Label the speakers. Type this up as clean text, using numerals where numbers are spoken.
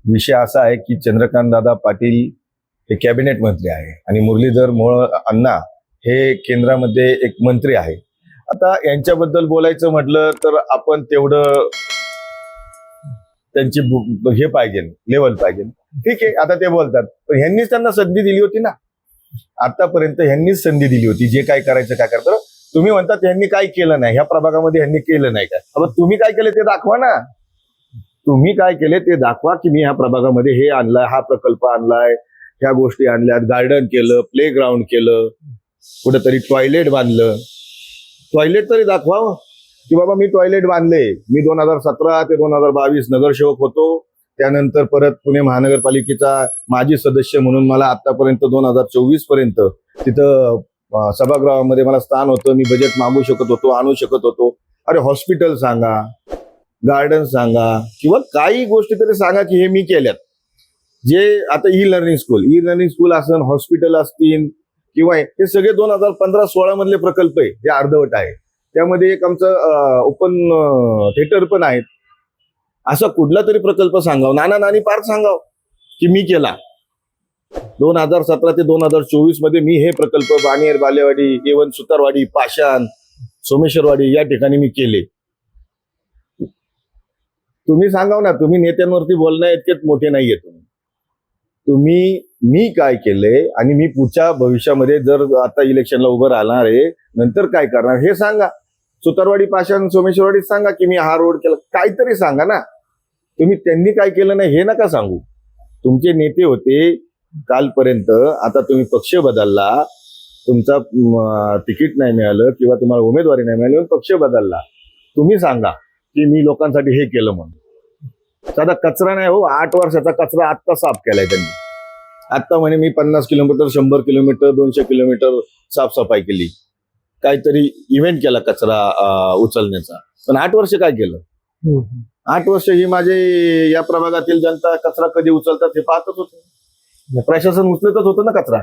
Speaker 1: विषय असा आहे की चंद्रकांत दादा पाटील हे कॅबिनेट मंत्री आहे आणि मुरलीधर मोहोळ अण्णा हे केंद्रामध्ये एक मंत्री आहे. आता यांच्याबद्दल बोलायचं म्हटलं तर आपण तेवढं त्यांची हे पाहिजे, लेवल पाहिजे. ठीक आहे, आता ते बोलतात, पण ह्यांनीच त्यांना संधी दिली होती ना. आतापर्यंत ह्यांनीच संधी दिली होती, जे काय करायचं काय करतं. तुम्ही म्हणतात ह्यांनी काय केलं नाही, ह्या प्रभागामध्ये ह्यांनी केलं नाही काय. अब तुम्ही काय केलं ते दाखवा ना. तुम्ही काय केले ते दाखवा की मी ह्या प्रभागामध्ये हे आणलाय, हा प्रकल्प आणलाय, ह्या गोष्टी आणल्यात, गार्डन केलं, प्ले ग्राउंड केलं, कुठेतरी टॉयलेट बांधलं. टॉयलेट तरी दाखवा की बाबा मी टॉयलेट बांधले. मी 2017 ते 2022 नगरसेवक होतो. त्यानंतर परत पुणे महानगरपालिकेचा माजी सदस्य म्हणून मला आतापर्यंत 2024 पर्यंत तिथं सभागृहामध्ये मला स्थान होतं. मी बजेट मागू शकत होतो, आणू शकत होतो. अरे हॉस्पिटल सांगा, गार्डन सांगा, किंवा काही गोष्टी तरी सांगा की हे मी केल्यात. जे आता ई लर्निंग स्कूल असेल, हॉस्पिटल असतील, किंवा हे सगळे 2015-16 मधले प्रकल्प आहे जे अर्धवट आहे. त्यामध्ये एक आमचं ओपन थिएटर पण आहे. असा कुठला तरी प्रकल्प सांगाव, नाना नानी पार्क सांगाव की मी केला. 2017 ते 2024 मध्ये मी हे प्रकल्प बाणेर, बालेवाडी, येवन, सुतारवाडी, पाषाण, सोमेश्वरवाडी या ठिकाणी मी केले. तुम्ही सांगाव ना. तुम्ही नेत्यांवरती बोलण्या इतकेच मोठे नाहीये. तुम्ही मी काय केलंय आणि मी पुढच्या भविष्यामध्ये जर आता इलेक्शनला उभं राहणार आहे, नंतर काय करणार हे सांगा. सुतारवाडी, पाषाण, सोमेश्वरवाडी सांगा की मी हा रोड केला, काहीतरी सांगा ना. तुम्ही त्यांनी काय केलं नाही हे नका सांगू. तुमचे नेते होते कालपर्यंत, आता तुम्ही पक्ष बदलला, तुमचा तिकीट नाही मिळालं किंवा तुम्हाला उमेदवारी नाही मिळाली, पक्ष बदलला. तुम्ही सांगा की मी लोकांसाठी हे केलं म्हणून. साधा कचरा नाही हो, 8 वर्षाचा कचरा आत्ता साफ केलाय त्यांनी. आत्ता म्हणे मी 50 किलोमीटर, 100 किलोमीटर, 200 किलोमीटर साफसफाई केली, काहीतरी इव्हेंट केला कचरा उचलण्याचा. पण 8 वर्ष काय केलं? 8 वर्ष ही माझे या प्रभागातील जनता कचरा कधी उचलतात हे पाहतच होते. प्रशासन उचलतच होतं ना कचरा.